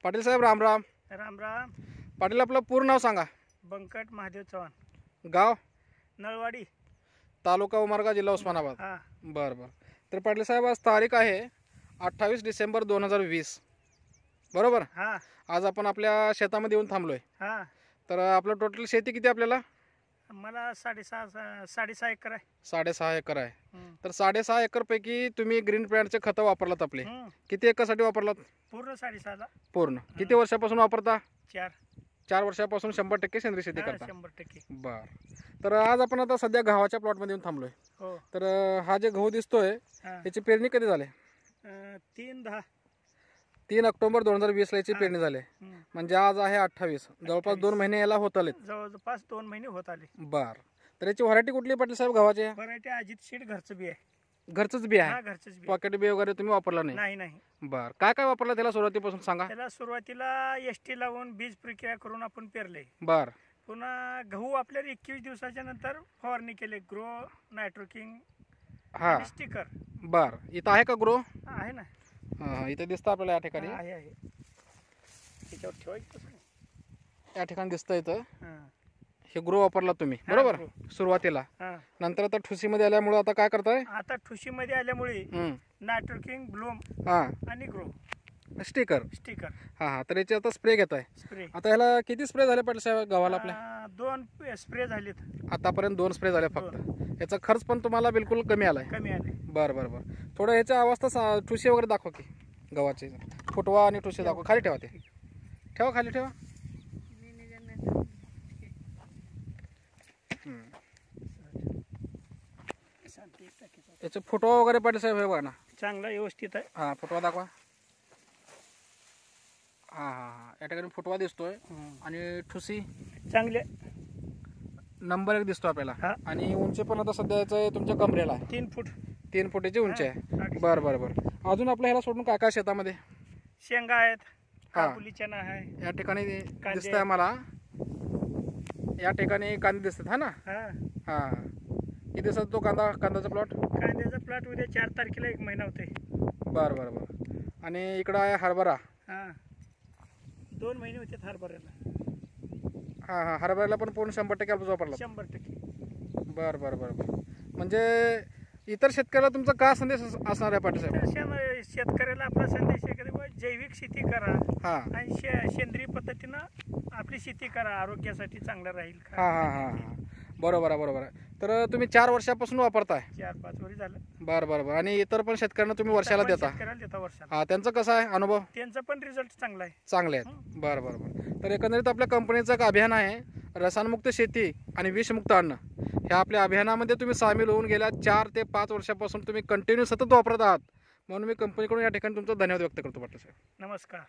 पाटील साहेब राम राम. राम राम. पाटील आपलं पूर्ण नाव सांगा. बंकट महादेव चव्हाण, गाव नळवाडी, तालुका उमरगा जिल्हा उस्मानाबाद. हा. बरं बरं. तर पाटील साहेब आज तारीख आहे 28 डिसेंबर 2020 बरोबर. हा आज आपण आपल्या शेतामध्ये येऊन थांबलोय. हा. तर आपलं टोटल शेती किती आपल्याला? मला 6.5 एकर आहे. 6.5 एकर आहे. हम्म. तर 6.5 एकर पैकी तुम्ही ग्रीन प्लॅन्टचे खतं वापरलात आपले. हम्म. किती एकरसाठी वापरलात? पूर्ण 6.5ला. पूर्ण किती वर्षापासून वापरता? 4 वर्षापासून 100% सेंद्रिय शेती करता. 100%. बर. तर आज आपण आता सध्या गव्हाच्या प्लॉटमध्ये येऊन थांबलोय. हो. तर हा जे गहू दिसतोय हा. याची पेरणी कधी झाली? 3/10. 3 ऑक्टोबर 2020 ला याची पेरणी झाली. हम्म. म्हणजे आज आहे 28. जवळपास 2 महिने याला होत आलेत. जवळपास 2 महिने होत आले. बर. तर याची व्हरायटी कुठली पाटील साहेब गव्हाची? व्हरायटी अजित सीड घरचं बी आहे. घरचंच बी हा, आहे? घरचंच बी. पॉकेट बी वगैरे तुम्ही वापरला नाही? नाही नाही. बर. काय काय वापरलं त्याला सुरुवातीपासून सांगा. त्याला सुरुवातीला एसटी लावून बीज प्रक्रिया करून आपण पेरले. बर. पुन्हा गहू आपल्याला 21 दिवसाच्या नंतर फवारणी केली. ग्रो, नायट्रोकिंग, हा. स्टिकर बर. इथं आहे का ग्रो? आहे ना. हा, इथे दिसतं आपल्याला या ठिकाणी. आहे आहे. त्याच्यावर ठेवायचं. या ठिकाणी दिसतं इथं. हा. हे ग्रो वापरला तुम्ही हा, बरोबर ग्रो. सुरुवातीला. हा. नंतर आता ठुसीमध्ये आल्यामुळे आता काय करताय? आता ठुशीमध्ये आल्यामुळे नायट्रोकिंग, ब्लूम हा. आणि ग्रो स्टिकर. स्टिकर हा हा. तर याचे आता स्प्रे घेताय. स्प्रे. आता ह्याला किती स्प्रे झाले पाटील साहेब गव्हाला आपल्या? 2 स्प्रे झालेत. आतापर्यंत 2 स्प्रे झाले फक्त. याचा खर्च पण तुम्हाला बिलकुल कमी आलाय. कमी आले. बर बर बर. थोडं ह्याच्या अवस्था ठुशी वगैरे दाखवा की गव्हाची. फुटवा आणि ठुशी दाखवा. खाली ठेवा ते. ठेवा खाली ठेवा. याचे फुटवा वगैरे पाटील साहेब हे बघा ना. चांगला व्यवस्थित आहे. हा फुटवा दाखवा. हा हा हा. या ठिकाणी फुटवा दिसतोय आणि ठुसी चांगले. नंबर 1 दिसतो आपल्याला. हा. आणि उंची पण आता सध्याचं तुमच्या कमरेला आहे. 3 फूट. 3 फुटाची उंची आहे. हा. बर बर बर. अजून आपल्या ह्याला सोडून काय काय शेतामध्ये? शेंगा आहेत. हा. काबुली चना आहे. या ठिकाणी दिसतंय मला. या ठिकाणी कांदे दिसतात हा ना. हा. हा. किती दिवसात तो कांद्याचा प्लॉट? कांद्याचा प्लॉट उद्या 4 तारखेला 1 महिना होते. बर बर बर. आणि इकडं आहे हरभरा. हा. 2 महिने होते हरभऱ्याला. हा हा. हरभऱ्याला पण पूर्ण 100% आपण वापरला. 100%. बर बर बर बर. म्हणजे इतर शेतकऱ्याला तुमचा काय संदेश असणार आहे पाटील साहेब? शेतकऱ्याला आपला संदेश आहे की बुवा जैविक शेती करा. हा आणि सेंद्रिय पद्धतीनं आपली शेती करा. आरोग्यासाठी चांगलं राहील. हा हा हा हा. बरोबर आहे बरोबर आहे. तर तुम्ही 4 वर्षापासून वापरताय? 4-5 वर्ष झालं. बर बर बर. आणि इतर पण शेतकऱ्यांना तुम्ही वर्षाला देता? शेतकऱ्याला देता वर्षाला. हा. त्यांचं कसं आहे अनुभव? त्यांचा पण रिझल्ट चांगला आहे. चांगले आहेत. बरं बरं बरं. तर एकंदरीत आपल्या कंपनीचं एक अभियान आहे रसायनमुक्त शेती आणि विषमुक्त अन्न. ह्या आपल्या अभियानामध्ये तुम्ही सामील होऊन गेल्या 4 ते 5 वर्षापासून तुम्ही कंटिन्यू सतत वापरत आहात. म्हणून मी कंपनीकडून या ठिकाणी तुमचा धन्यवाद व्यक्त करतो पाटील साहेब. नमस्कार.